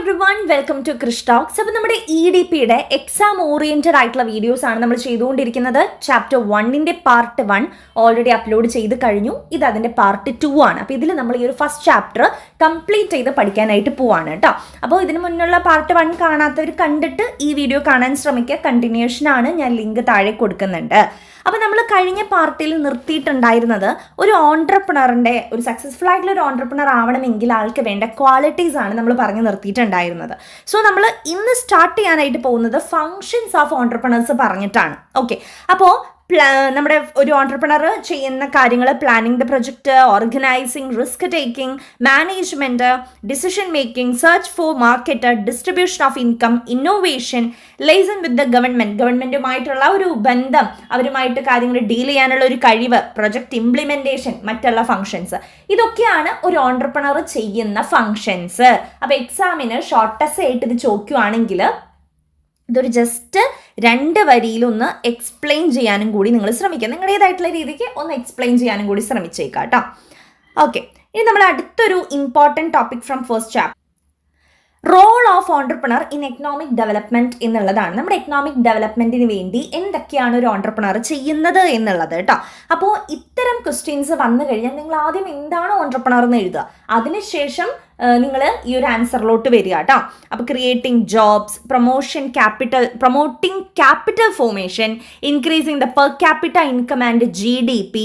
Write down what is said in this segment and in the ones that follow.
Everyone, welcome to Krish talks. അപ്പോൾ നമ്മുടെ EDPയുടെ എക്സാം ഓറിയന്റഡ് ആയിട്ടുള്ള വീഡിയോസ് ആണ് നമ്മൾ ചെയ്തുകൊണ്ടിരിക്കുന്നത്. ചാപ്റ്റർ 1ന്റെ പാർട്ട് 1 ഓൾറെഡി അപ്ലോഡ് ചെയ്ത് കഴിഞ്ഞു. ഇത് അതിൻ്റെ പാർട്ട് 2 ആണ്. അപ്പോൾ ഇതിൽ നമ്മൾ ഈ ഒരു ഫസ്റ്റ് ചാപ്റ്റർ കംപ്ലീറ്റ് ചെയ്ത് പഠിക്കാനായിട്ട് പോവാണ് കേട്ടോ. അപ്പോൾ ഇതിന് മുന്നുള്ള പാർട്ട് 1 കാണാത്തവർ കണ്ടിട്ട് ഈ വീഡിയോ കാണാൻ ശ്രമിക്കുക. കണ്ടിന്യൂഷൻ ആണ്, ഞാൻ ലിങ്ക് താഴെ കൊടുക്കുന്നുണ്ട്. അപ്പോൾ നമ്മൾ കഴിഞ്ഞ പാർട്ടിൽ നിർത്തിയിട്ടുണ്ടായിരുന്നത് ഒരു ഓൺട്രപ്രണറിൻ്റെ ഒരു സക്സസ്ഫുൾ ആയിട്ടുള്ള ഒരു ഓൺട്രപ്രണർ ആവണമെങ്കിൽ ആൾക്ക് വേണ്ട ക്വാളിറ്റീസ് ആണ് നമ്മൾ പറഞ്ഞു നിർത്തിയിട്ടുണ്ടായിരുന്നത്. സോ നമ്മൾ ഇന്ന് സ്റ്റാർട്ട് ചെയ്യാനായിട്ട് പോകുന്നത് ഫങ്ഷൻസ് ഓഫ് ഓൺട്രപ്രണേഴ്സ് പറഞ്ഞിട്ടാണ്. ഓക്കെ, അപ്പോൾ നമ്മുടെ ഒരു ഓൺട്രപ്രണർ ചെയ്യുന്ന കാര്യങ്ങൾ planning the project, organising, risk taking, management, decision making, search for market, distribution of income, innovation, liaison with the ഗവൺമെൻറ്റുമായിട്ടുള്ള ഒരു ബന്ധം, അവരുമായിട്ട് കാര്യങ്ങൾ ഡീൽ ചെയ്യാനുള്ള ഒരു കഴിവ്, പ്രൊജക്റ്റ് ഇംപ്ലിമെൻറ്റേഷൻ, മറ്റുള്ള ഫങ്ഷൻസ്, ഇതൊക്കെയാണ് ഒരു ഓൺട്രപ്രണർ ചെയ്യുന്ന ഫങ്ഷൻസ്. അപ്പോൾ എക്സാമിന് ഷോർട്ടസ്റ്റ് ആയിട്ട് ഇത് ചോദിക്കുകയാണെങ്കിൽ ഇതൊരു ജസ്റ്റ് 2 വരിയിലൊന്ന് എക്സ്പ്ലെയിൻ ചെയ്യാനും കൂടി നിങ്ങൾ ശ്രമിക്കുക. നിങ്ങളുടേതായിട്ടുള്ള രീതിക്ക് ഒന്ന് എക്സ്പ്ലെയിൻ ചെയ്യാനും കൂടി ശ്രമിച്ചേക്കാം കേട്ടോ. ഓക്കെ, ഇനി നമ്മൾ അടുത്തൊരു important topic from first chapter, role of entrepreneur in economic development എന്നുള്ളതാണ്. നമ്മുടെ എക്കണോമിക് ഡെവലപ്മെൻറ്റിന് വേണ്ടി എന്തൊക്കെയാണ് ഒരു ഓൺട്രപ്രണർ ചെയ്യുന്നത് എന്നുള്ളത് കേട്ടോ. അപ്പോൾ ഇത്തരം ക്വസ്റ്റ്യൻസ് വന്നു കഴിഞ്ഞാൽ നിങ്ങൾ ആദ്യം എന്താണ് ഓൺട്രപ്രണർ എന്ന് എഴുതുക, അതിനുശേഷം നിങ്ങൾ ഈ ഒരു ആൻസറിലോട്ട് വരിക കേട്ടോ. അപ്പോൾ creating jobs, promoting capital formation, increasing the per capita income and GDP,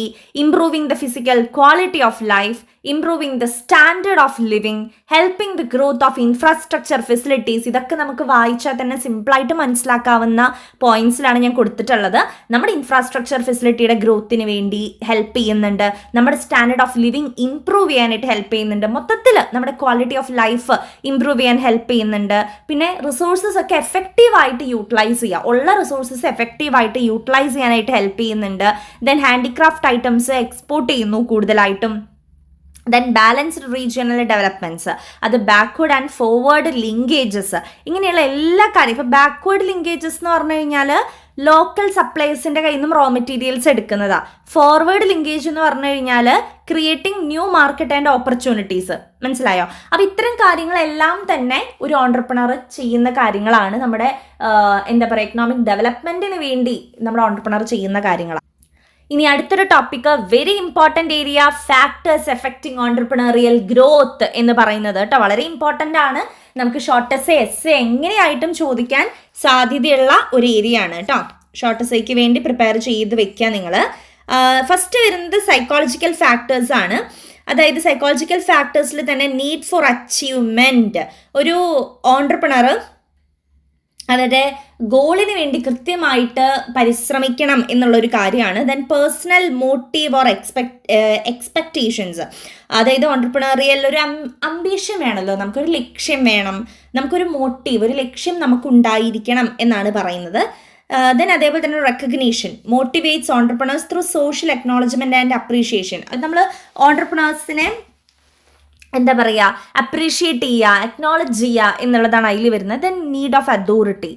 improving the physical quality of life, improving the standard of living, helping the growth of infrastructure facilities. ഇതൊക്കെ നമുക്ക് വായിച്ചാൽ തന്നെ സിമ്പിളായിട്ട് മനസ്സിലാക്കാവുന്ന പോയിന്റ്സിലാണ് ഞാൻ കൊടുത്തിട്ടുള്ളത്. നമ്മുടെ ഇൻഫ്രാസ്ട്രക്ചർ ഫെസിലിറ്റിയുടെ ഗ്രോത്തിന് വേണ്ടി ഹെൽപ്പ് ചെയ്യുന്നുണ്ട്, നമ്മുടെ സ്റ്റാൻഡേർഡ് ഓഫ് ലിവിങ് ഇംപ്രൂവ് ചെയ്യാനായിട്ട് ഹെൽപ്പ് ചെയ്യുന്നുണ്ട്, മൊത്തത്തിൽ നമ്മുടെ ക്വാളിറ്റി ഓഫ് ലൈഫ് ഇംപ്രൂവ് ചെയ്യാൻ ഹെൽപ്പ് ചെയ്യുന്നുണ്ട്. പിന്നെ റിസോഴ്സസ് ഒക്കെ എഫക്റ്റീവായിട്ട് യൂട്ടിലൈസ് ചെയ്യുക, ഉള്ള റിസോഴ്സസ് എഫക്റ്റീവായിട്ട് യൂട്ടിലൈസ് ചെയ്യാനായിട്ട് ഹെൽപ്പ് ചെയ്യുന്നുണ്ട്. ദെൻ ഹാൻഡിക്രാഫ്റ്റ് ഐറ്റംസ് എക്സ്പോർട്ട് ചെയ്യുന്നു കൂടുതലായിട്ടും. ദെൻ ബാലൻസ്ഡ് റീജിയണൽ ഡെവലപ്മെൻറ്റ്സ്, അത് ബാക്ക്വേർഡ് ആൻഡ് ഫോർവേഡ് ലിങ്കേജസ്, ഇങ്ങനെയുള്ള എല്ലാ കാര്യം. ഇപ്പോൾ ബാക്ക്വേർഡ് ലിങ്കേജസ് എന്ന് പറഞ്ഞു കഴിഞ്ഞാൽ ലോക്കൽ സപ്ലൈസിൻ്റെ കയ്യിൽ നിന്നും റോ മെറ്റീരിയൽസ് എടുക്കുന്നതാണ്. ഫോർവേഡ് ലിങ്കേജ് എന്ന് പറഞ്ഞു കഴിഞ്ഞാൽ creating new market and opportunities. മനസ്സിലായോ? അപ്പോൾ ഇത്തരം കാര്യങ്ങളെല്ലാം തന്നെ ഒരു ഓൺട്രപ്രണർ ചെയ്യുന്ന കാര്യങ്ങളാണ്. നമ്മുടെ എന്താ പറയുക, എക്കണോമിക് ഡെവലപ്മെൻറ്റിന് വേണ്ടി നമ്മുടെ ഓൺട്രപ്രണർ ചെയ്യുന്ന കാര്യങ്ങളാണ്. ഇനി അടുത്തൊരു topic, very important area, factors affecting entrepreneurial growth എന്ന് പറയുന്നത് കേട്ടോ. വളരെ ഇമ്പോർട്ടൻ്റ് ആണ്. നമുക്ക് ഷോർട്ട് എസ്സേ എങ്ങനെയായിട്ടും ചോദിക്കാൻ സാധ്യതയുള്ള ഒരു ഏരിയ ആണ് കേട്ടോ. ഷോർട്ട് എസ്സേക്ക് വേണ്ടി പ്രിപ്പയർ ചെയ്ത് വെക്കുക നിങ്ങൾ. ഫസ്റ്റ് വരുന്നത് സൈക്കോളജിക്കൽ ഫാക്ടേഴ്സ് ആണ്. അതായത് സൈക്കോളജിക്കൽ ഫാക്ടേഴ്സിൽ തന്നെ നീഡ് ഫോർ അച്ചീവ്മെൻറ്റ്, ഒരു ഓൺട്രപ്രണർ അവരുടെ ഗോളിന് വേണ്ടി കൃത്യമായിട്ട് പരിശ്രമിക്കണം എന്നുള്ളൊരു കാര്യമാണ്. Then personal motive or expectations, അതായത് ഓൺട്രപ്രണറിയൽ ഒരു അംബിഷൻ വേണമല്ലോ, നമുക്കൊരു ലക്ഷ്യം വേണം, നമുക്കൊരു മോട്ടീവ്, ഒരു ലക്ഷ്യം നമുക്കുണ്ടായിരിക്കണം എന്നാണ് പറയുന്നത്. ദെൻ അതേപോലെ തന്നെ recognition motivates entrepreneurs through social acknowledgement and appreciation. അത് നമ്മൾ ഓൺട്രപ്രണേഴ്സിനെ എന്താ പറയുക, അപ്രീഷിയേറ്റ് ചെയ്യുക, അക്നോളജ് ചെയ്യുക എന്നുള്ളതാണ് അതിൽ വരുന്നത്. ദെൻ നീഡ് ഓഫ് അതോറിറ്റി,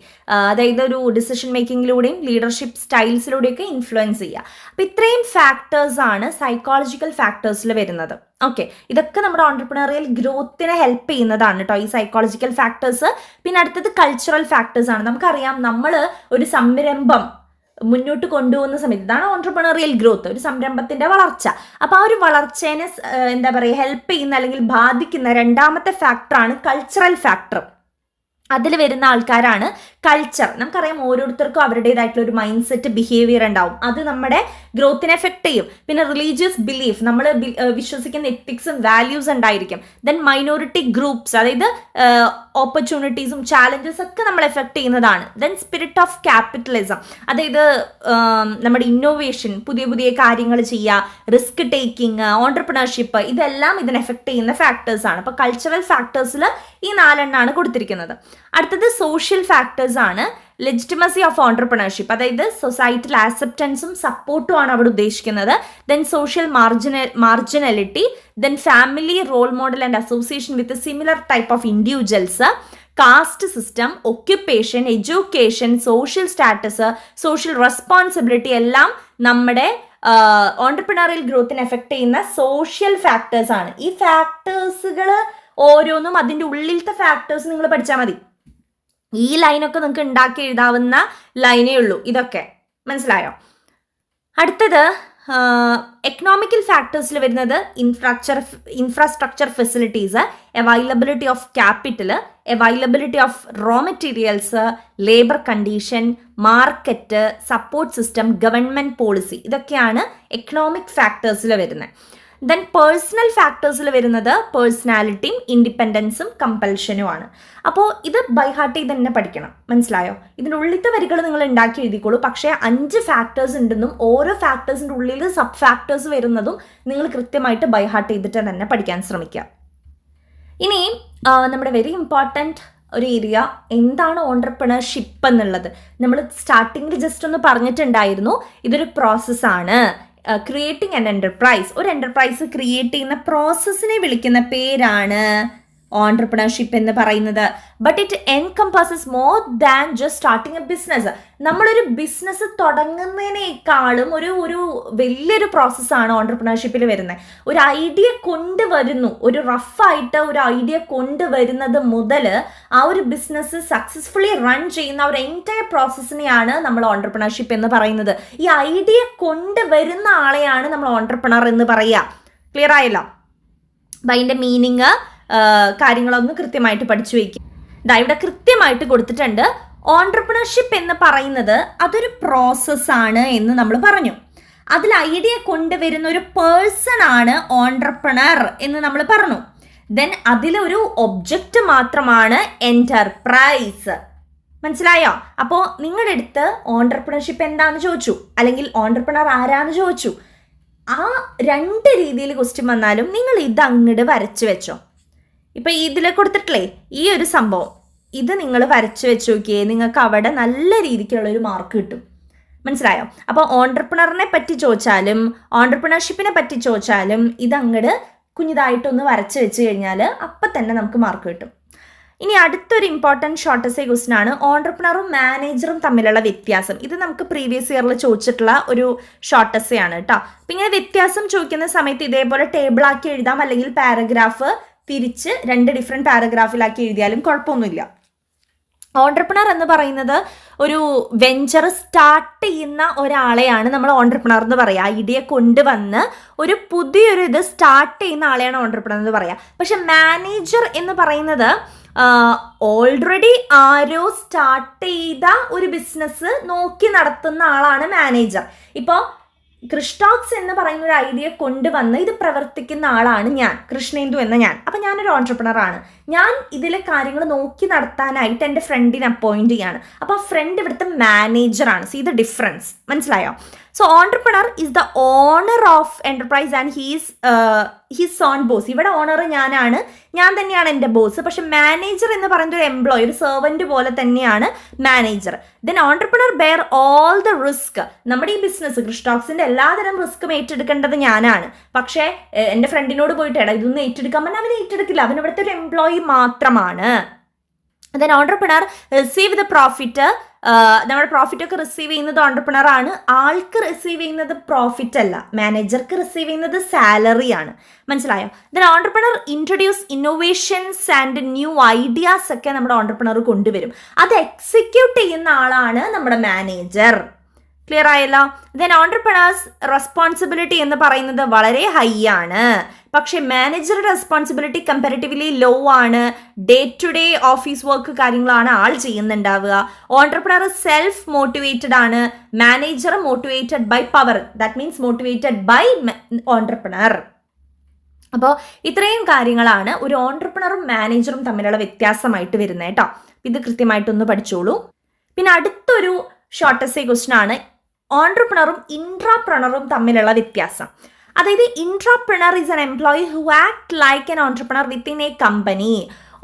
അതായത് ഒരു ഡിസിഷൻ മേക്കിങ്ങിലൂടെയും ലീഡർഷിപ്പ് സ്റ്റൈൽസിലൂടെയൊക്കെ ഇൻഫ്ലുവൻസ് ചെയ്യുക. അപ്പോൾ ഇത്രയും ഫാക്ടേഴ്സാണ് സൈക്കോളജിക്കൽ ഫാക്ടേഴ്സിൽ വരുന്നത്. ഓക്കെ, ഇതൊക്കെ നമ്മുടെ ഓൺട്രപ്രണറിയൽ ഗ്രോത്തിനെ ഹെൽപ്പ് ചെയ്യുന്നതാണ് കേട്ടോ, ഈ സൈക്കോളജിക്കൽ ഫാക്ടേഴ്സ്. പിന്നെ അടുത്തത് കൾച്ചറൽ ഫാക്ടേഴ്സ് ആണ്. നമുക്കറിയാം, നമ്മൾ ഒരു സംരംഭം മുന്നോട്ട് കൊണ്ടുപോകുന്ന സമയത്ത്, ഇതാണ് ഓൺട്രപ്രണറിയൽ ഗ്രോത്ത്, ഒരു സംരംഭത്തിൻ്റെ വളർച്ച. അപ്പോൾ ആ ഒരു വളർച്ചേനെ എന്താ പറയുക, ഹെൽപ്പ് ചെയ്യുന്ന അല്ലെങ്കിൽ ബാധിക്കുന്ന രണ്ടാമത്തെ ഫാക്ടറാണ് കൾച്ചറൽ ഫാക്ടർ. അതിൽ വരുന്ന ആൾക്കാരാണ് കൾച്ചർ. നമുക്കറിയാം, ഓരോരുത്തർക്കും അവരുടേതായിട്ടുള്ള ഒരു മൈൻഡ് സെറ്റ്, ബിഹേവിയർ ഉണ്ടാവും, അത് നമ്മുടെ ഗ്രോത്തിനെ എഫക്റ്റ് ചെയ്യും. പിന്നെ റിലീജിയസ് ബിലീഫ്, നമ്മൾ വിശ്വസിക്കുന്ന എത്തിക്സും വാല്യൂസ് ഉണ്ടായിരിക്കും. ദെൻ മൈനോറിറ്റി ഗ്രൂപ്പ്സ്, അതായത് ഓപ്പർച്യൂണിറ്റീസും ചാലഞ്ചസ് ഒക്കെ നമ്മൾ എഫക്റ്റ് ചെയ്യുന്നതാണ്. ദെൻ സ്പിരിറ്റ് ഓഫ് ക്യാപിറ്റലിസം, അതായത് നമ്മുടെ ഇന്നോവേഷൻ, പുതിയ പുതിയ കാര്യങ്ങൾ ചെയ്യുക, റിസ്ക് ടേക്കിംഗ്, ഓൺട്രപ്രണർഷിപ്പ്, ഇതെല്ലാം ഇതിനെ എഫക്റ്റ് ചെയ്യുന്ന ഫാക്ടേഴ്സാണ്. അപ്പോൾ കൾച്ചറൽ ഫാക്ടേഴ്സിൽ ഈ 4 എണ്ണമാണ് കൊടുത്തിരിക്കുന്നത്. അടുത്തത് സോഷ്യൽ ഫാക്ടേഴ്സ് ആണ്. ലെജിറ്റിമസി ഓഫ് ഓൺട്രപ്രണർഷിപ്പ്, അതായത് സൊസൈറ്റൽ ആക്സെപ്റ്റൻസും സപ്പോർട്ടും ആണ് അവിടെ ഉദ്ദേശിക്കുന്നത്. Then social marginality, then family, role model and association with similar type of individuals, caste system, occupation, education, social status, social responsibility, എല്ലാം നമ്മുടെ ഓൺട്രപ്രണറിയൽ ഗ്രോത്തിനെ എഫക്റ്റ് ചെയ്യുന്ന സോഷ്യൽ ഫാക്ടേഴ്സ് ആണ്. ഈ ഫാക്ടേഴ്സുകൾ ഓരോന്നും അതിൻ്റെ ഉള്ളിലത്തെ ഫാക്ടേഴ്സ് നിങ്ങൾ പഠിച്ചാൽ മതി. ഈ ലൈനൊക്കെ നിങ്ങൾക്ക് ഉണ്ടാക്കി എഴുതാവുന്ന ലൈനേ ഉള്ളൂ ഇതൊക്കെ. മനസ്സിലായോ? അടുത്തത് എക്കണോമിക്കൽ ഫാക്ടേഴ്സിൽ വരുന്നത് infrastructure facilities, availability of capital, availability of raw materials, labour condition, market, support system, government policy. ഇതൊക്കെയാണ് എക്കണോമിക് ഫാക്ടേഴ്സിൽ വരുന്നത്. ദെൻ പേഴ്സണൽ ഫാക്ടേഴ്സിൽ വരുന്നത് പേഴ്സണാലിറ്റിയും ഇൻഡിപെൻഡൻസും കമ്പൽഷനുമാണ്. അപ്പോൾ ഇത് ബൈ ഹാർട്ട് ചെയ്ത് തന്നെ പഠിക്കണം. മനസ്സിലായോ? ഇതിൻ്റെ ഉള്ളിലത്തെ വരികൾ നിങ്ങൾ ഉണ്ടാക്കി എഴുതിക്കോളൂ. പക്ഷേ 5 ഫാക്ടേഴ്സ് ഉണ്ടെന്നും ഓരോ ഫാക്ടേഴ്സിൻ്റെ ഉള്ളിൽ സബ് ഫാക്ടേഴ്സ് വരുന്നതും നിങ്ങൾ കൃത്യമായിട്ട് ബൈ ഹാർട്ട് ചെയ്തിട്ട് തന്നെ പഠിക്കാൻ ശ്രമിക്കുക. ഇനി നമ്മുടെ വെരി ഇമ്പോർട്ടൻറ്റ് ഒരു ഏരിയ, എന്താണ് ഓൺട്രപ്രണർഷിപ്പ് എന്നുള്ളത് നമ്മൾ സ്റ്റാർട്ടിങ്ങിൽ ജസ്റ്റ് ഒന്ന് പറഞ്ഞിട്ടുണ്ടായിരുന്നു. ഇതൊരു പ്രോസസ്സാണ്. ക്രിയേറ്റിംഗ് ആൻ എൻ്റർപ്രൈസ്, ഒരു എൻ്റർപ്രൈസ് ക്രിയേറ്റ് ചെയ്യുന്ന പ്രോസസ്സിനെ വിളിക്കുന്ന പേരാണ് ഓൺട്രപ്രണർഷിപ്പ് എന്ന് പറയുന്നത്. But it encompasses more than just starting a business. നമ്മളൊരു ബിസിനസ് തുടങ്ങുന്നതിനേക്കാളും ഒരു വലിയൊരു പ്രോസസ്സാണ് ഓൺട്രപ്രണർഷിപ്പിൽ വരുന്നത്. ഒരു ഐഡിയ കൊണ്ടുവരുന്നു, ഒരു റഫായിട്ട് ഒരു ഐഡിയ കൊണ്ടുവരുന്നത് മുതൽ ആ ഒരു ബിസിനസ് സക്സസ്ഫുള്ളി റൺ ചെയ്യുന്ന ഒരു എൻറ്റയർ പ്രോസസ്സിനെയാണ് നമ്മൾ ഓൺട്രപ്രണർഷിപ്പ് എന്ന് പറയുന്നത്. ഈ ഐഡിയ കൊണ്ടുവരുന്ന ആളെയാണ് നമ്മൾ ഓൺട്രപ്രണർ എന്ന് പറയുക. ക്ലിയർ ആയല്ലോ? അപ്പം അതിൻ്റെ മീനിങ് കാര്യങ്ങളൊന്ന് കൃത്യമായിട്ട് പഠിച്ചു വയ്ക്കുക. ഇവിടെ കൃത്യമായിട്ട് കൊടുത്തിട്ടുണ്ട്. ഓൺട്രപ്രണർഷിപ്പ് എന്ന് പറയുന്നത് അതൊരു പ്രോസസ്സാണ് എന്ന് നമ്മൾ പറഞ്ഞു. അതിൽ ഐഡിയ കൊണ്ടുവരുന്ന ഒരു പേഴ്സൺ ആണ് ഓൺട്രപ്രണർ എന്ന് നമ്മൾ പറഞ്ഞു. ദെൻ അതിലൊരു ഒബ്ജക്റ്റ് മാത്രമാണ് എൻ്റർപ്രൈസ്. മനസ്സിലായോ? അപ്പോൾ നിങ്ങളുടെ അടുത്ത് ഓൺട്രപ്രണർഷിപ്പ് എന്താണെന്ന് ചോദിച്ചു, അല്ലെങ്കിൽ ഓൺട്രപ്രണർ ആരാന്ന് ചോദിച്ചു. ആ 2 രീതിയിൽ ക്വസ്റ്റ്യൻ വന്നാലും നിങ്ങൾ ഇത് അങ്ങോട്ട് വരച്ചു വെച്ചോ. ഇപ്പം ഇതിൽ കൊടുത്തിട്ടില്ലേ ഈ ഒരു സംഭവം, ഇത് നിങ്ങൾ വരച്ചു വെച്ച് നോക്കിയേ, നിങ്ങൾക്ക് അവിടെ നല്ല രീതിക്കുള്ളൊരു മാർക്ക് കിട്ടും. മനസ്സിലായോ? അപ്പോൾ ഓൺട്രപ്രണറിനെ പറ്റി ചോദിച്ചാലും ഓൺട്രപ്രണർഷിപ്പിനെ പറ്റി ചോദിച്ചാലും ഇതങ്ങോട്ട് കുഞ്ഞിതായിട്ടൊന്ന് വരച്ച് വെച്ച് കഴിഞ്ഞാൽ അപ്പം തന്നെ നമുക്ക് മാർക്ക് കിട്ടും. ഇനി അടുത്തൊരു ഇമ്പോർട്ടൻറ്റ് ഷോർട്ട് എസ്സേ ക്വസ്റ്റ്യൻ ആണ് ഓൺട്രപ്രണറും മാനേജറും തമ്മിലുള്ള വ്യത്യാസം. ഇത് നമുക്ക് പ്രീവിയസ് ഇയറിൽ ചോദിച്ചിട്ടുള്ള ഒരു ഷോർട്ട് എസ്സേ ആണ് കേട്ടോ. അപ്പം ഇങ്ങനെ വ്യത്യാസം ചോദിക്കുന്ന സമയത്ത് ഇതേപോലെ ടേബിളാക്കി എഴുതാം, അല്ലെങ്കിൽ പാരഗ്രാഫ് തിരിച്ച് 2 ഡിഫറെൻറ്റ് പാരഗ്രാഫിലാക്കി എഴുതിയാലും കുഴപ്പമൊന്നുമില്ല. ഓൺട്രപ്രണർ എന്ന് പറയുന്നത് ഒരു വെഞ്ചർ സ്റ്റാർട്ട് ചെയ്യുന്ന ഒരാളെയാണ് നമ്മൾ ഓൺട്രപ്രണർ എന്ന് പറയുക. ഐഡിയ കൊണ്ടുവന്ന് ഒരു പുതിയൊരു ഇത് സ്റ്റാർട്ട് ചെയ്യുന്ന ആളെയാണ് ഓൺട്രപ്രണർ എന്ന് പറയുക. പക്ഷെ മാനേജർ എന്ന് പറയുന്നത് ഓൾറെഡി ആരോ സ്റ്റാർട്ട് ചെയ്ത ഒരു ബിസിനസ് നോക്കി നടത്തുന്ന ആളാണ് മാനേജർ. ഇപ്പോൾ കൃഷ്ണോക്സ് എന്ന് പറയുന്ന ഒരു ഐഡിയ കൊണ്ടുവന്ന് ഇത് പ്രവർത്തിക്കുന്ന ആളാണ് ഞാൻ, കൃഷ്ണേന്ദു എന്ന ഞാൻ. അപ്പം ഞാനൊരു ഓൺട്രപ്രണറാണ്. ഞാൻ ഇതിലെ കാര്യങ്ങൾ നോക്കി നടത്താനായിട്ട് എൻ്റെ ഫ്രണ്ടിനെ അപ്പോയിൻറ്റ് ചെയ്യാണ്. അപ്പോൾ ഫ്രണ്ട് ഇവിടുത്തെ മാനേജറാണ്. See the difference. മനസ്സിലായോ? So entrepreneur is the owner of enterprise and he's own boss. ഇവിടെ ഓണർ ഞാനാണ്, ഞാൻ തന്നെയാണ് എൻ്റെ ബോസ്. പക്ഷെ മാനേജർ എന്ന് പറയുന്നത് ഒരു എംപ്ലോയി, ഒരു സെർവൻറ്റ് പോലെ തന്നെയാണ് manager. Then entrepreneur bear all the risk. നമ്മുടെ ഈ ബിസിനസ് കൃഷ്ണോക്സിൻ്റെ എല്ലാതരം റിസ്ക്കും ഏറ്റെടുക്കേണ്ടത് ഞാനാണ്. പക്ഷേ എൻ്റെ ഫ്രണ്ടിനോട് പോയിട്ട് ഇതൊന്നും ഏറ്റെടുക്കാൻ പറഞ്ഞാൽ അവൻ ഏറ്റെടുക്കില്ല, അവൻ ഇവിടുത്തെ ഒരു എംപ്ലോയി മാത്രമാണ്. Then entrepreneur receive the profit. നമ്മുടെ പ്രോഫിറ്റൊക്കെ റിസീവ് ചെയ്യുന്നത് ഓൺട്രപ്രണർ ആണ്. ആൾക്ക് റിസീവ് ചെയ്യുന്നത് പ്രോഫിറ്റ് അല്ല, മാനേജർക്ക് റിസീവ് ചെയ്യുന്നത് സാലറിയാണ്. മനസ്സിലായോ? Then entrepreneur introduce innovations and new ideas ഒക്കെ നമ്മുടെ ഓൺട്രപ്രണർ കൊണ്ടുവരും. അത് എക്സിക്യൂട്ട് ചെയ്യുന്ന ആളാണ് നമ്മുടെ മാനേജർ. ക്ലിയർ ആയല്ലോ? ദെൻ ഓൺട്രപ്രണേഴ്സ് റെസ്പോൺസിബിലിറ്റി എന്ന് പറയുന്നത് വളരെ ഹൈ ആണ്. പക്ഷേ മാനേജറുടെ റെസ്പോൺസിബിലിറ്റി കമ്പാരിറ്റീവ്ലി ലോ ആണ്. Day to day office work കാര്യങ്ങളാണ് ആൾ ചെയ്യുന്നുണ്ടാവുക. ഓൺട്രപ്രണർ സെൽഫ് മോട്ടിവേറ്റഡ് ആണ്. Manager motivated by power, that means motivated by entrepreneur. അപ്പോൾ ഇത്രയും കാര്യങ്ങളാണ് ഒരു ഓൺട്രപ്രണറും മാനേജറും തമ്മിലുള്ള വ്യത്യാസമായിട്ട് വരുന്നത് കേട്ടോ. ഇത് കൃത്യമായിട്ടൊന്ന് പഠിച്ചോളൂ. പിന്നെ അടുത്തൊരു ഷോർട്ട് എസ്സേ ക്വസ്റ്റ്യൻ ആണ് ഓൺട്രപ്രണറും ഇൻട്രാപ്രണറും തമ്മിലുള്ള വ്യത്യാസം. അതായത് intrapreneur is an employee who act like an entrepreneur within a company.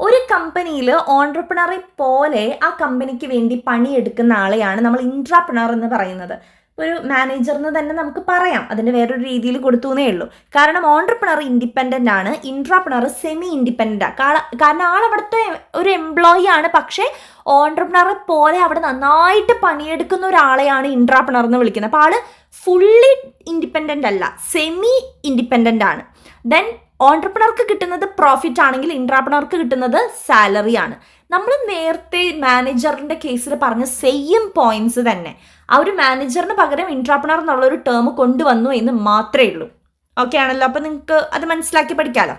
ഒരു കമ്പനിയിൽ ഓൺട്രപ്രണറെ പോലെ ആ കമ്പനിക്ക് വേണ്ടി പണിയെടുക്കുന്ന ആളെയാണ് നമ്മൾ ഇൻട്രാപ്രണർ എന്ന് പറയുന്നത്. ഒരു മാനേജറിന് തന്നെ നമുക്ക് പറയാം, അതിൻ്റെ വേറൊരു രീതിയിൽ കൊടുത്തുന്നേ ഉള്ളൂ. കാരണം ഓൺട്രപ്രണർ ഇൻഡിപെൻഡൻ്റ് ആണ്, ഇൻട്രാപ്രണർ സെമി ഇൻഡിപെൻഡൻ്റാണ്. കാരണം ആളവിടുത്തെ ഒരു എംപ്ലോയി ആണ്, പക്ഷേ ഓൺട്രപ്രണറെ പോലെ അവിടെ നന്നായിട്ട് പണിയെടുക്കുന്ന ഒരാളെയാണ് ഇൻട്രാപ്രണർ എന്ന് വിളിക്കുന്നത്. അപ്പോൾ ആൾ ഫുള്ളി ഇൻഡിപെൻഡൻ്റ് അല്ല, സെമി ഇൻഡിപെൻഡൻ്റ് ആണ്. ദെൻ ഓൺട്രപ്രണർക്ക് കിട്ടുന്നത് പ്രോഫിറ്റ് ആണെങ്കിൽ ഇൻട്രാപ്രണർക്ക് കിട്ടുന്നത് സാലറി ആണ്. നമ്മൾ നേരത്തെ മാനേജറിന്റെ കേസിൽ പറഞ്ഞ സെയിം പോയിന്റ്സ് തന്നെ ആ ഒരു മാനേജറിന് പകരം ഇൻട്രാപ്രണർ എന്നുള്ള ഒരു ടേം കൊണ്ടുവന്നു എന്ന് മാത്രമേ ഉള്ളൂ. ഓക്കെ ആണല്ലോ? അപ്പം നിങ്ങൾക്ക് അത് മനസ്സിലാക്കി പഠിക്കാമല്ലോ.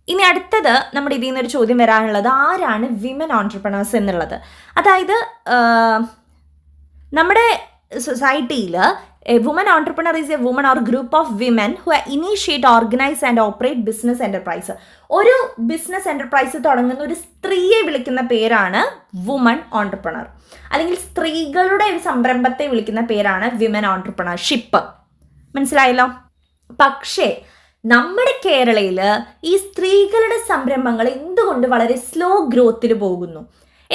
ഇനി അടുത്തത് നമ്മുടെ ഇതിൽ നിന്നൊരു ചോദ്യം വരാനുള്ളത്, ആരാണ് വിമൻ ഓൺട്രപ്രണേഴ്സ് എന്നുള്ളത്. അതായത് നമ്മുടെ സൊസൈറ്റിയിൽ a woman entrepreneur is a woman or group of women who initiate, organize and operate business enterprise. ഒരു ബിസിനസ് എൻ്റർപ്രൈസ് തുടങ്ങുന്ന ഒരു സ്ത്രീയെ വിളിക്കുന്ന പേരാണ് വുമൺ ഓൺട്രപ്രണർ, അല്ലെങ്കിൽ സ്ത്രീകളുടെ ഒരു സംരംഭത്തെ വിളിക്കുന്ന പേരാണ് വിമൻ ഓൺട്രപ്രണർഷിപ്പ്. മനസ്സിലായല്ലോ? പക്ഷേ നമ്മുടെ കേരളയിൽ ഈ സ്ത്രീകളുടെ സംരംഭങ്ങൾ എന്തുകൊണ്ട് വളരെ സ്ലോ ഗ്രോത്തിൽ പോകുന്നു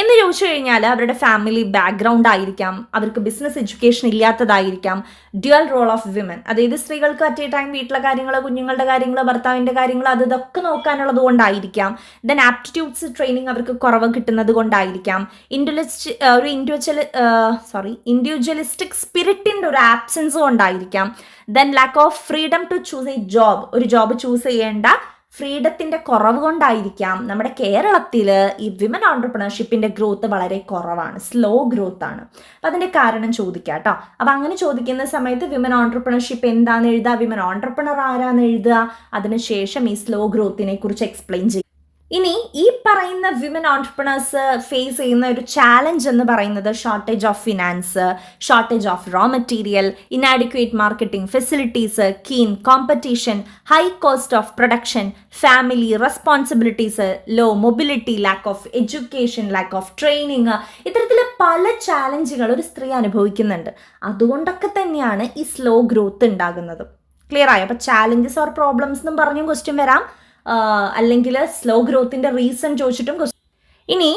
എന്ന് ചോദിച്ചു കഴിഞ്ഞാൽ, അവരുടെ ഫാമിലി ബാക്ക്ഗ്രൗണ്ട് ആയിരിക്കാം, അവർക്ക് ബിസിനസ് എഡ്യൂക്കേഷൻ ഇല്ലാത്തതായിരിക്കാം, ഡ്യുവൽ റോൾ ഓഫ് വിമൻ, അതായത് സ്ത്രീകൾക്ക് അറ്റ് എ ടൈം വീട്ടിലെ കാര്യങ്ങൾ, കുഞ്ഞുങ്ങളുടെ കാര്യങ്ങൾ, ഭർത്താവിൻ്റെ കാര്യങ്ങൾ ഇതൊക്കെ നോക്കാനുള്ളത് കൊണ്ടായിരിക്കാം. ദെൻ ആപ്റ്റിറ്റ്യൂഡ്സ് ട്രെയിനിങ് അവർക്ക് കുറവ് കിട്ടുന്നത് കൊണ്ടായിരിക്കാം. ഇൻഡിവിജ്വലിസ്റ്റിക് സ്പിരിറ്റിൻ്റെ ഒരു ആബ്സെൻസ് കൊണ്ടായിരിക്കാം. Then lack of freedom to choose a job, ഒരു ജോബ് ചൂസ് ചെയ്യേണ്ട ഫ്രീഡത്തിൻ്റെ കുറവ് കൊണ്ടായിരിക്കാം നമ്മുടെ കേരളത്തിൽ ഈ വിമൻ ഓൺട്രപ്രണർഷിപ്പിൻ്റെ ഗ്രോത്ത് വളരെ കുറവാണ്, സ്ലോ ഗ്രോത്ത് ആണ്. അപ്പം അതിൻ്റെ കാരണം ചോദിക്കാം കേട്ടോ. അപ്പം അങ്ങനെ ചോദിക്കുന്ന സമയത്ത് വിമൻ ഓൺട്രപ്രണർഷിപ്പ് എന്താണെന്ന് എഴുതുക, വിമൻ ഓൺട്രപ്രണർ ആരാന്ന് എഴുതുക, അതിനുശേഷം ഈ സ്ലോ ഗ്രോത്തിനെ കുറിച്ച് എക്സ്പ്ലെയിൻ ചെയ്യും. ഇനി ഈ പറയുന്ന വിമൻ ഓൺട്രപ്രണേഴ്സ് ഫേസ് ചെയ്യുന്ന ഒരു ചാലഞ്ച് എന്ന് പറയുന്നത് shortage of finance, shortage of raw material, inadequate marketing facilities, keen competition, high cost of production, family responsibilities, low mobility, lack of education, lack of training, ഇത്തരത്തിലെ പല ചാലഞ്ചുകൾ ഒരു സ്ത്രീ അനുഭവിക്കുന്നുണ്ട്. അതുകൊണ്ടൊക്കെ തന്നെയാണ് ഈ സ്ലോ ഗ്രോത്ത് ഉണ്ടാകുന്നത്. ക്ലിയർ ആയോ? അപ്പോൾ ചാലഞ്ചസ് ഓർ പ്രോബ്ലംസ് എന്നും പറഞ്ഞും ക്വസ്റ്റ്യൻ വരാം, അല്ലെങ്കിൽ സ്ലോ ഗ്രോത്തിൻ്റെ റീസൺ ചോദിച്ചിട്ടും. ഇനി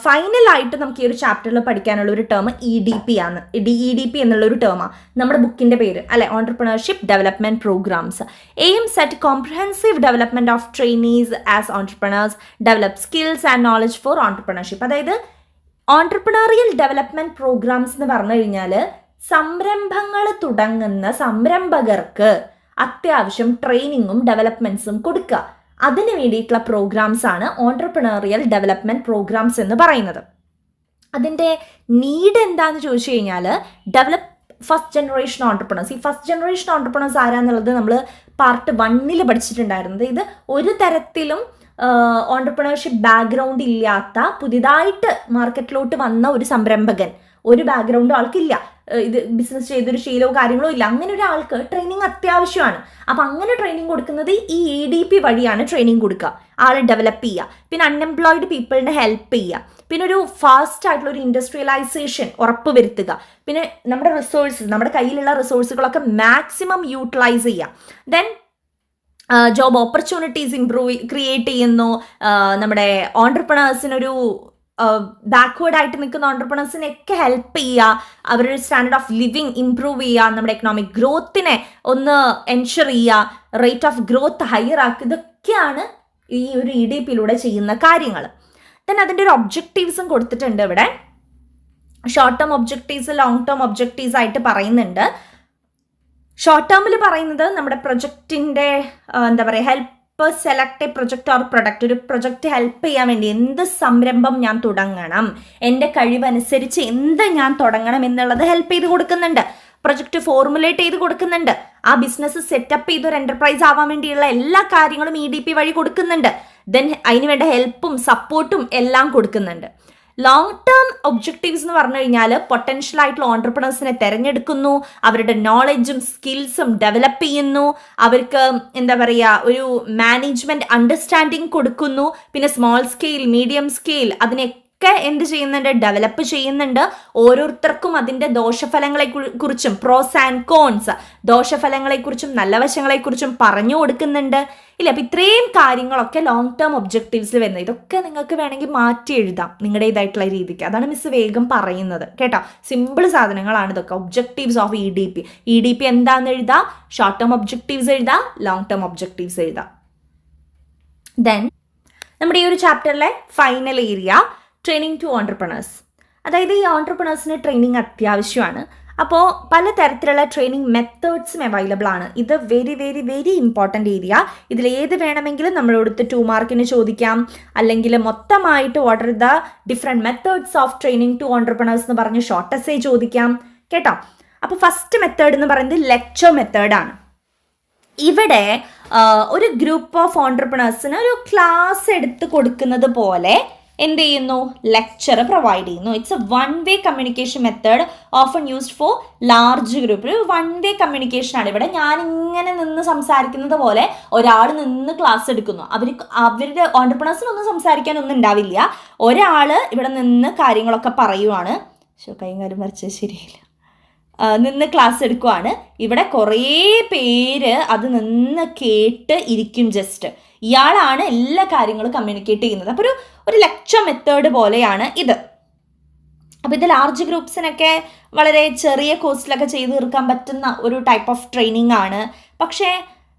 ഫൈനലായിട്ട് നമുക്ക് ഈ ഒരു ചാപ്റ്ററിൽ പഠിക്കാനുള്ള ഒരു ടേം EDP ആണ്. EDP എന്നുള്ളൊരു ടേമാണ് നമ്മുടെ ബുക്കിൻ്റെ പേര് അല്ലെ, entrepreneurship development programs. Aims at comprehensive development of trainees as entrepreneurs, develop skills and knowledge for entrepreneurship. അതായത് ഓൺട്രപ്രണറിയൽ ഡെവലപ്മെൻറ്റ് പ്രോഗ്രാംസ് എന്ന് പറഞ്ഞു കഴിഞ്ഞാൽ സംരംഭങ്ങൾ തുടങ്ങുന്ന സംരംഭകർക്ക് അത്യാവശ്യം ട്രെയിനിങ്ങും ഡെവലപ്മെൻറ്റ്സും കൊടുക്കുക. അതിന് വേണ്ടിയിട്ടുള്ള പ്രോഗ്രാംസ് ആണ് ഓൺട്രപ്രണറിയൽ ഡെവലപ്മെൻറ്റ് പ്രോഗ്രാംസ് എന്ന് പറയുന്നത്. അതിൻ്റെ നീഡ് എന്താണെന്ന് ചോദിച്ചു കഴിഞ്ഞാൽ, ഡെവലപ്പ് ഫസ്റ്റ് ജനറേഷൻ ഓൺട്രപ്രണേഴ്സ്. ഈ ഫസ്റ്റ് ജനറേഷൻ ഓൺട്രപ്രണേഴ്സ് ആരാന്നുള്ളത് നമ്മൾ പാർട്ട് 1 പഠിച്ചിട്ടുണ്ടായിരുന്നത്. ഇത് ഒരു തരത്തിലും ഓൺട്രപ്രണർഷിപ്പ് ബാക്ക്ഗ്രൗണ്ട് ഇല്ലാത്ത പുതിയതായിട്ട് മാർക്കറ്റിലോട്ട് വന്ന ഒരു സംരംഭകൻ, ഒരു ബാക്ക്ഗ്രൗണ്ടും ആൾക്കില്ല, ഇത് ബിസിനസ് ചെയ്തൊരു ശീലമോ കാര്യങ്ങളോ ഇല്ല, അങ്ങനെ ഒരാൾക്ക് ട്രെയിനിങ് അത്യാവശ്യമാണ്. അപ്പം അങ്ങനെ ട്രെയിനിങ് കൊടുക്കുന്നത് ഈ EDP വഴിയാണ് ട്രെയിനിങ് കൊടുക്കുക, ആളെ ഡെവലപ്പ് ചെയ്യുക, പിന്നെ അൺഎംപ്ലോയിഡ് പീപ്പിളിനെ ഹെൽപ്പ് ചെയ്യുക, പിന്നെ ഒരു ഫാസ്റ്റ് ആയിട്ടുള്ള ഒരു ഇൻഡസ്ട്രിയലൈസേഷൻ ഉറപ്പ് വരുത്തുക, പിന്നെ നമ്മുടെ റിസോഴ്സസ്, നമ്മുടെ കയ്യിലുള്ള റിസോഴ്സുകളൊക്കെ മാക്സിമം യൂട്ടിലൈസ് ചെയ്യുക. ദെൻ ജോബ് ഓപ്പർച്യൂണിറ്റീസ് ക്രിയേറ്റ് ചെയ്യുന്നു. നമ്മുടെ ഓൺട്രപ്രണേഴ്സിനൊരു ബാക്ക്വേർഡ് ആയിട്ട് നിൽക്കുന്ന ഓൺട്രപ്രണേഴ്സിനെയൊക്കെ ഹെൽപ്പ് ചെയ്യുക, അവരുടെ സ്റ്റാൻഡേർഡ് ഓഫ് ലിവിങ് ഇംപ്രൂവ് ചെയ്യുക, നമ്മുടെ എക്കണോമിക് ഗ്രോത്തിനെ ഒന്ന് എൻഷുർ ചെയ്യുക, റേറ്റ് ഓഫ് ഗ്രോത്ത് ഹയർ ആക്കുക. ഇതൊക്കെയാണ് ഈ ഒരു EDPയിലൂടെ ചെയ്യുന്ന കാര്യങ്ങൾ. ദെൻ അതിൻ്റെ ഒരു ഒബ്ജക്റ്റീവ്സും കൊടുത്തിട്ടുണ്ട് ഇവിടെ. Short term objectives, long term objectives ആയിട്ട് പറയുന്നുണ്ട്. ഷോർട്ട് ടേമിൽ പറയുന്നത് നമ്മുടെ പ്രൊജക്റ്റിൻ്റെ എന്താ പറയുക, help select A project or product. ഒരു പ്രൊജക്റ്റ് ഹെൽപ്പ് ചെയ്യാൻ വേണ്ടി എന്ത് സംരംഭം ഞാൻ തുടങ്ങണം, എൻ്റെ കഴിവനുസരിച്ച് എന്ത് ഞാൻ തുടങ്ങണം എന്നുള്ളത് ഹെൽപ്പ് ചെയ്ത് കൊടുക്കുന്നുണ്ട്. പ്രൊജക്റ്റ് ഫോർമുലേറ്റ് ചെയ്ത് കൊടുക്കുന്നുണ്ട്. ആ ബിസിനസ് സെറ്റപ്പ് ചെയ്ത് ഒരു എൻ്റർപ്രൈസ് ആവാൻ വേണ്ടിയുള്ള എല്ലാ കാര്യങ്ങളും EDP വഴി കൊടുക്കുന്നുണ്ട്. ദെൻ അതിന് വേണ്ട ഹെൽപ്പും സപ്പോർട്ടും എല്ലാം കൊടുക്കുന്നുണ്ട്. ലോങ് ടേം ഒബ്ജക്റ്റീവ്സ് എന്ന് പറഞ്ഞു കഴിഞ്ഞാൽ പൊട്ടൻഷ്യൽ ആയിട്ടുള്ള ഓൺട്രപ്രണേഴ്സിനെ തിരഞ്ഞെടുക്കുന്നു, അവരുടെ നോളജും സ്കിൽസും ഡെവലപ്പ് ചെയ്യുന്നു, അവർക്ക് എന്താ പറയുക ഒരു മാനേജ്മെൻറ്റ് അണ്ടർസ്റ്റാൻഡിങ് കൊടുക്കുന്നു, പിന്നെ സ്മോൾ സ്കെയിൽ, മീഡിയം സ്കെയിൽ അതിനെയൊക്കെ എന്ത് ചെയ്യുന്നുണ്ട്, ഡെവലപ്പ് ചെയ്യുന്നുണ്ട്. ഓരോരുത്തർക്കും അതിൻ്റെ ദോഷഫലങ്ങളെ കുറിച്ചും, പ്രോസ് ആൻഡ് കോൺസ്, ദോഷഫലങ്ങളെക്കുറിച്ചും നല്ല വശങ്ങളെക്കുറിച്ചും പറഞ്ഞു കൊടുക്കുന്നുണ്ട്. ഇല്ല, അപ്പം ഇത്രയും കാര്യങ്ങളൊക്കെ ലോങ് ടേം ഒബ്ജക്റ്റീവ്സിൽ വരുന്നത്. ഇതൊക്കെ നിങ്ങൾക്ക് വേണമെങ്കിൽ മാറ്റി എഴുതാം നിങ്ങളുടേതായിട്ടുള്ള രീതിക്ക്. അതാണ് മിസ് വേഗം പറയുന്നത് കേട്ടോ. സിമ്പിൾ സാധനങ്ങളാണ് ഇതൊക്കെ. ഒബ്ജക്റ്റീവ്സ് ഓഫ് EDP എന്താണെന്ന് എഴുതാം, ഷോർട്ട് ടേം ഒബ്ജക്റ്റീവ്സ് എഴുതാം, ലോങ് ടേം ഒബ്ജക്റ്റീവ്സ് എഴുതാം. ദെൻ നമ്മുടെ ഈ ഒരു ചാപ്റ്ററിലെ final area training to entrepreneurs. അതായത് ഈ ഓൺട്രപ്രണേഴ്സിന് ട്രെയിനിങ് അത്യാവശ്യമാണ്. അപ്പോൾ പലതരത്തിലുള്ള ട്രെയിനിങ് മെത്തേഡ്സും അവൈലബിൾ ആണ്. ഇത് very very very important area. ഇതിൽ ഏത് വേണമെങ്കിലും നമ്മളെടുത്ത് 2 മാർക്കിന് ചോദിക്കാം, അല്ലെങ്കിൽ മൊത്തമായിട്ട് what are the different methods of training to entrepreneurs എന്ന് പറഞ്ഞ് ഷോർട്ട് എസ്സേ ചോദിക്കാം കേട്ടോ. അപ്പോൾ ഫസ്റ്റ് മെത്തേഡ് എന്ന് പറയുന്നത് ലെക്ചർ മെത്തേഡാണ്. ഇവിടെ ഒരു ഗ്രൂപ്പ് ഓഫ് ഓൺട്രപ്രണേഴ്സിന് ഒരു ക്ലാസ് എടുത്ത് കൊടുക്കുന്നത് പോലെ എന്ത് ചെയ്യുന്നു, ലെക്ചർ പ്രൊവൈഡ് ചെയ്യുന്നു. It's A 1 way communication method often used for large group. ഒരു 1 വേ കമ്മ്യൂണിക്കേഷൻ ആണ്. ഇവിടെ ഞാൻ ഇങ്ങനെ നിന്ന് സംസാരിക്കുന്നത് പോലെ ഒരാൾ നിന്ന് ക്ലാസ് എടുക്കുന്നു. അവരുടെ ഓൺട്രപ്രണേഴ്സിനൊന്നും സംസാരിക്കാനൊന്നും ഉണ്ടാവില്ല. ഒരാൾ ഇവിടെ നിന്ന് കാര്യങ്ങളൊക്കെ പറയുവാണ്. കൈയും കാര്യം വരച്ചത് ശരിയില്ല. നിന്ന് ക്ലാസ് എടുക്കുവാണ്. ഇവിടെ കുറേ പേര് അത് നിന്ന് കേട്ട് ഇരിക്കും. ജസ്റ്റ് ഇയാളാണ് എല്ലാ കാര്യങ്ങളും കമ്മ്യൂണിക്കേറ്റ് ചെയ്യുന്നത്. അപ്പോൾ ഒരു ലെക്ചർ മെത്തേഡ് പോലെയാണ് ഇത്. അപ്പോൾ ഇത് ലാർജ് ഗ്രൂപ്പ്സിനൊക്കെ വളരെ ചെറിയ കോസ്റ്റിലൊക്കെ ചെയ്ത് തീർക്കാൻ പറ്റുന്ന ഒരു ടൈപ്പ് ഓഫ് ട്രെയിനിങ് ആണ്. പക്ഷേ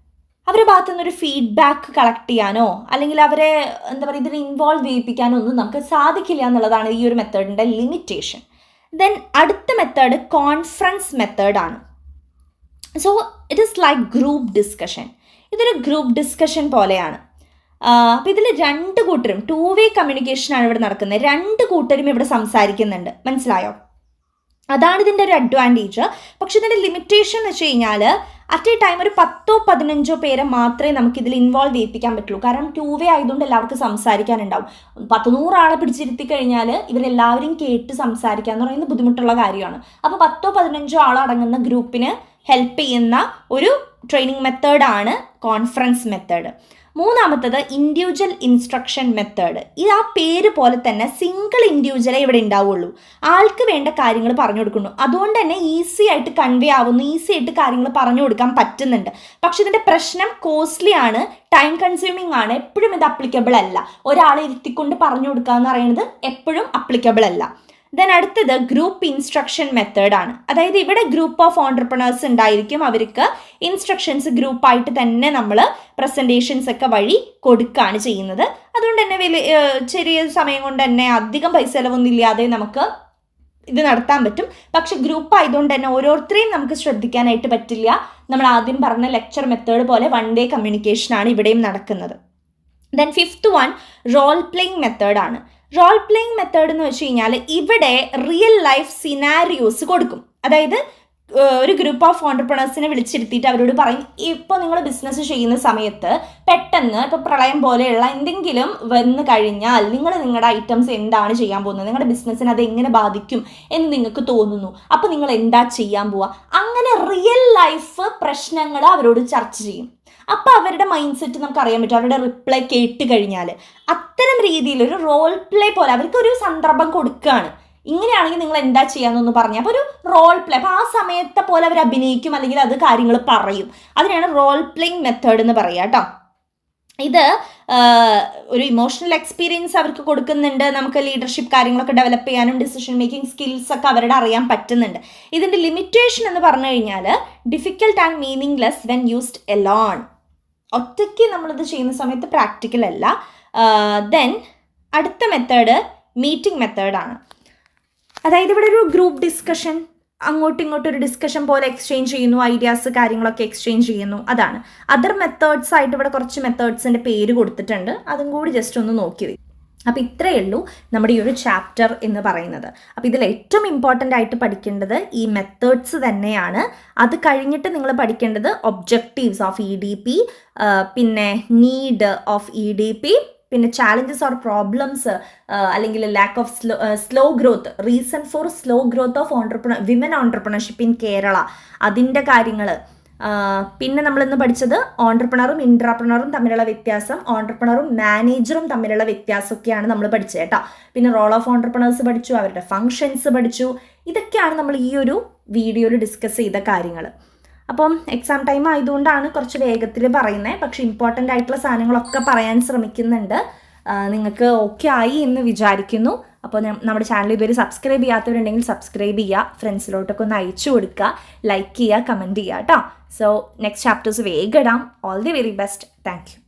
അവരുടെ ഭാഗത്തു നിന്നൊരു ഫീഡ്ബാക്ക് കളക്ട് ചെയ്യാനോ അല്ലെങ്കിൽ അവരെ എന്താ പറയുക ഇതിനെ ഇൻവോൾവ് ചെയ്യിപ്പിക്കാനോ ഒന്നും നമുക്ക് സാധിക്കില്ല എന്നുള്ളതാണ് ഈ ഒരു മെത്തേഡിൻ്റെ ലിമിറ്റേഷൻ. ദെൻ അടുത്ത മെത്തേഡ് കോൺഫറൻസ് മെത്തേഡാണ്. So it is like group discussion. ഇതൊരു ഗ്രൂപ്പ് ഡിസ്കഷൻ പോലെയാണ്. അപ്പോൾ ഇതിൽ 2 കൂട്ടരും 2 വേ കമ്മ്യൂണിക്കേഷനാണ് ഇവിടെ നടക്കുന്നത്. 2 കൂട്ടരും ഇവിടെ സംസാരിക്കുന്നുണ്ട്. മനസ്സിലായോ? അതാണ് ഇതിൻ്റെ ഒരു അഡ്വാൻറ്റേജ്. പക്ഷെ ഇതിൻ്റെ ലിമിറ്റേഷൻ എന്ന് വെച്ച് കഴിഞ്ഞാൽ അറ്റ് എ ടൈം ഒരു 10-15 പേരെ മാത്രമേ നമുക്കിതിൽ ഇൻവോൾവ് ചെയ്യിപ്പിക്കാൻ പറ്റുള്ളൂ. കാരണം 2 വേ ആയതുകൊണ്ട് എല്ലാവർക്കും സംസാരിക്കാനുണ്ടാവും. 100 ആളെ പിടിച്ചിരുത്തി കഴിഞ്ഞാൽ ഇവരെല്ലാവരും കേട്ട് സംസാരിക്കുക എന്ന് പറയുന്നത് ബുദ്ധിമുട്ടുള്ള കാര്യമാണ്. അപ്പോൾ 10-15 ആളടങ്ങുന്ന ഗ്രൂപ്പിന് ഹെൽപ്പ് ചെയ്യുന്ന ഒരു ട്രെയിനിങ് മെത്തേഡാണ് കോൺഫറൻസ് മെത്തേഡ്. മൂന്നാമത്തത് ഇൻഡിവിജ്വൽ ഇൻസ്ട്രക്ഷൻ മെത്തേഡ്. ഇത് ആ പേര് പോലെ തന്നെ സിംഗിൾ ഇൻഡിവിജ്വലേ ഇവിടെ ഉണ്ടാവുള്ളൂ. ആൾക്ക് വേണ്ട കാര്യങ്ങൾ പറഞ്ഞു കൊടുക്കുന്നു. അതുകൊണ്ട് തന്നെ ഈസി ആയിട്ട് കൺവേ ആവുന്നു, ഈസി ആയിട്ട് കാര്യങ്ങൾ പറഞ്ഞു കൊടുക്കാൻ പറ്റുന്നുണ്ട്. പക്ഷെ ഇതിൻ്റെ പ്രശ്നം കോസ്റ്റ്ലി ആണ്, ടൈം കൺസ്യൂമിങ് ആണ്. എപ്പോഴും ഇത് അപ്ലിക്കബിൾ അല്ല. ഒരാളെ ഇരുത്തിക്കൊണ്ട് പറഞ്ഞു കൊടുക്കുക എന്ന് പറയുന്നത് എപ്പോഴും അപ്ലിക്കബിൾ അല്ല. ദെൻ അടുത്തത് ഗ്രൂപ്പ് ഇൻസ്ട്രക്ഷൻ മെത്തേഡാണ്. അതായത് ഇവിടെ ഗ്രൂപ്പ് ഓഫ് ഓൺട്രപ്രണേഴ്സ് ഉണ്ടായിരിക്കും. അവർക്ക് ഇൻസ്ട്രക്ഷൻസ് ഗ്രൂപ്പായിട്ട് തന്നെ നമ്മൾ പ്രസൻറ്റേഷൻസ് ഒക്കെ വഴി കൊടുക്കുകയാണ് ചെയ്യുന്നത്. അതുകൊണ്ട് തന്നെ ചെറിയ സമയം കൊണ്ട് തന്നെ അധികം പൈസ ചിലവൊന്നും ഇല്ലാതെ നമുക്ക് ഇത് നടത്താൻ പറ്റും. പക്ഷെ ഗ്രൂപ്പ് ആയതുകൊണ്ട് തന്നെ ഓരോരുത്തരെയും നമുക്ക് ശ്രദ്ധിക്കാനായിട്ട് പറ്റില്ല. നമ്മൾ ആദ്യം പറഞ്ഞ ലെക്ചർ മെത്തേഡ് പോലെ 1 വേ കമ്മ്യൂണിക്കേഷനാണ് ഇവിടെയും നടക്കുന്നത്. Then 5th one role playing മെത്തേഡാണ്. റോൾ പ്ലേയിങ് മെത്തേഡ് എന്ന് വെച്ച് കഴിഞ്ഞാൽ ഇവിടെ റിയൽ ലൈഫ് സിനാരിയോസ് കൊടുക്കും. അതായത് ഒരു ഗ്രൂപ്പ് ഓഫ് ഓൺട്രപ്രണേഴ്സിനെ വിളിച്ചിരുത്തിയിട്ട് അവരോട് പറയും, ഇപ്പോൾ നിങ്ങൾ ബിസിനസ് ചെയ്യുന്ന സമയത്ത് പെട്ടെന്ന് ഇപ്പോൾ പ്രളയം പോലെയുള്ള എന്തെങ്കിലും വന്നു കഴിഞ്ഞാൽ നിങ്ങൾ നിങ്ങളുടെ ഐറ്റംസ് എന്താണ് ചെയ്യാൻ പോകുന്നത്, നിങ്ങളുടെ ബിസിനസ്സിനെ അത് എങ്ങനെ ബാധിക്കും എന്ന് നിങ്ങൾക്ക് തോന്നുന്നു, അപ്പോൾ നിങ്ങൾ എന്താ ചെയ്യാൻ പോവുക. അങ്ങനെ റിയൽ ലൈഫ് പ്രശ്നങ്ങൾ അവരോട് ചർച്ച ചെയ്യും. അപ്പോൾ അവരുടെ മൈൻഡ് സെറ്റ് നമുക്ക് അറിയാൻ പറ്റും. അവരുടെ റിപ്ലൈ കേട്ട് കഴിഞ്ഞാൽ അത്തരം രീതിയിൽ ഒരു റോൾ പ്ലേ പോലെ അവർക്കൊരു സന്ദർഭം കൊടുക്കുകയാണ്. ഇങ്ങനെയാണെങ്കിൽ നിങ്ങൾ എന്താ ചെയ്യാമെന്നൊന്ന് പറഞ്ഞാൽ അപ്പോൾ ഒരു റോൾ പ്ലേ, അപ്പോൾ ആ സമയത്തെ പോലെ അവർ അഭിനയിക്കും അല്ലെങ്കിൽ അത് കാര്യങ്ങൾ പറയും. അതിനാണ് റോൾ പ്ലേയിങ് മെത്തേഡ് എന്ന് പറയുക കേട്ടോ. ഇത് ഒരു ഇമോഷണൽ എക്സ്പീരിയൻസ് അവർക്ക് കൊടുക്കുന്നുണ്ട്. നമുക്ക് ലീഡർഷിപ്പ് കാര്യങ്ങളൊക്കെ ഡെവലപ്പ് ചെയ്യാനും ഡിസിഷൻ മേക്കിംഗ് സ്കിൽസ് ഒക്കെ അവരുടെ അറിയാൻ പറ്റുന്നുണ്ട്. ഇതിൻ്റെ ലിമിറ്റേഷൻ എന്ന് പറഞ്ഞു കഴിഞ്ഞാൽ difficult and meaningless when used alone. ഒറ്റയ്ക്ക് നമ്മളിത് ചെയ്യുന്ന സമയത്ത് പ്രാക്ടിക്കൽ അല്ല. ദെൻ അടുത്ത മെത്തേഡ് മീറ്റിംഗ് മെത്തേഡാണ്. അതായത് ഇവിടെ ഒരു ഗ്രൂപ്പ് ഡിസ്കഷൻ, അങ്ങോട്ടും ഇങ്ങോട്ടും ഒരു ഡിസ്കഷൻ പോലെ എക്സ്ചേഞ്ച് ചെയ്യുന്നു, ഐഡിയാസ് കാര്യങ്ങളൊക്കെ എക്സ്ചേഞ്ച് ചെയ്യുന്നു. അതാണ് അതർ മെത്തേഡ്സ് ആയിട്ട് ഇവിടെ കുറച്ച് മെത്തേഡ്സിൻ്റെ പേര് കൊടുത്തിട്ടുണ്ട്. അതും കൂടി ജസ്റ്റ് ഒന്ന് നോക്കി വയ്ക്കും. അപ്പോൾ ഇത്രയേ ഉള്ളൂ നമ്മുടെ ഈ ഒരു ചാപ്റ്റർ എന്ന് പറയുന്നത്. അപ്പോൾ ഇതിൽ ഏറ്റവും ഇമ്പോർട്ടൻ്റ് ആയിട്ട് പഠിക്കേണ്ടത് ഈ മെത്തേഡ്സ് തന്നെയാണ്. അത് കഴിഞ്ഞിട്ട് നിങ്ങൾ പഠിക്കേണ്ടത് ഒബ്ജക്റ്റീവ്സ് ഓഫ് EDP, പിന്നെ നീഡ് ഓഫ് EDP, പിന്നെ ചാലഞ്ചസ് ഓർ പ്രോബ്ലംസ് അല്ലെങ്കിൽ lack of slow growth, reason for slow growth of women entrepreneurship in Kerala, അതിൻ്റെ കാര്യങ്ങൾ. പിന്നെ നമ്മളിന്ന് പഠിച്ചത് ഓൺട്രപ്രണറും ഇൻട്രാപ്രണറും തമ്മിലുള്ള വ്യത്യാസം, ഓൺട്രപ്രണറും മാനേജറും തമ്മിലുള്ള വ്യത്യാസമൊക്കെയാണ് നമ്മൾ പഠിച്ചത് കേട്ടോ. പിന്നെ റോൾ ഓഫ് ഓൺട്രപ്രണേഴ്സ് പഠിച്ചു, അവരുടെ ഫങ്ഷൻസ് പഠിച്ചു. ഇതൊക്കെയാണ് നമ്മൾ ഈ ഒരു വീഡിയോയിൽ ഡിസ്കസ് ചെയ്ത കാര്യങ്ങൾ. അപ്പം എക്സാം ടൈം ആയതുകൊണ്ടാണ് കുറച്ച് വേഗത്തിൽ പറയുന്നത്. പക്ഷേ ഇമ്പോർട്ടൻ്റ് ആയിട്ടുള്ള സാധനങ്ങളൊക്കെ പറയാൻ ശ്രമിക്കുന്നുണ്ട്. നിങ്ങൾക്ക് ഓക്കെ ആയി എന്ന് വിചാരിക്കുന്നു. അപ്പോൾ നമ്മുടെ ചാനൽ ഇതുവരെ സബ്സ്ക്രൈബ് ചെയ്യാത്തവരുണ്ടെങ്കിൽ സബ്സ്ക്രൈബ് ചെയ്യുക, ഫ്രണ്ട്സിലോട്ടൊക്കെ ഒന്ന് അയച്ചു കൊടുക്കുക, ലൈക്ക് ചെയ്യുക, കമൻറ്റ് ചെയ്യുക കേട്ടോ. സോ നെക്സ്റ്റ് ചാപ്റ്റേഴ്സ് വേഗം ഇടാം. All the very best. Thank you.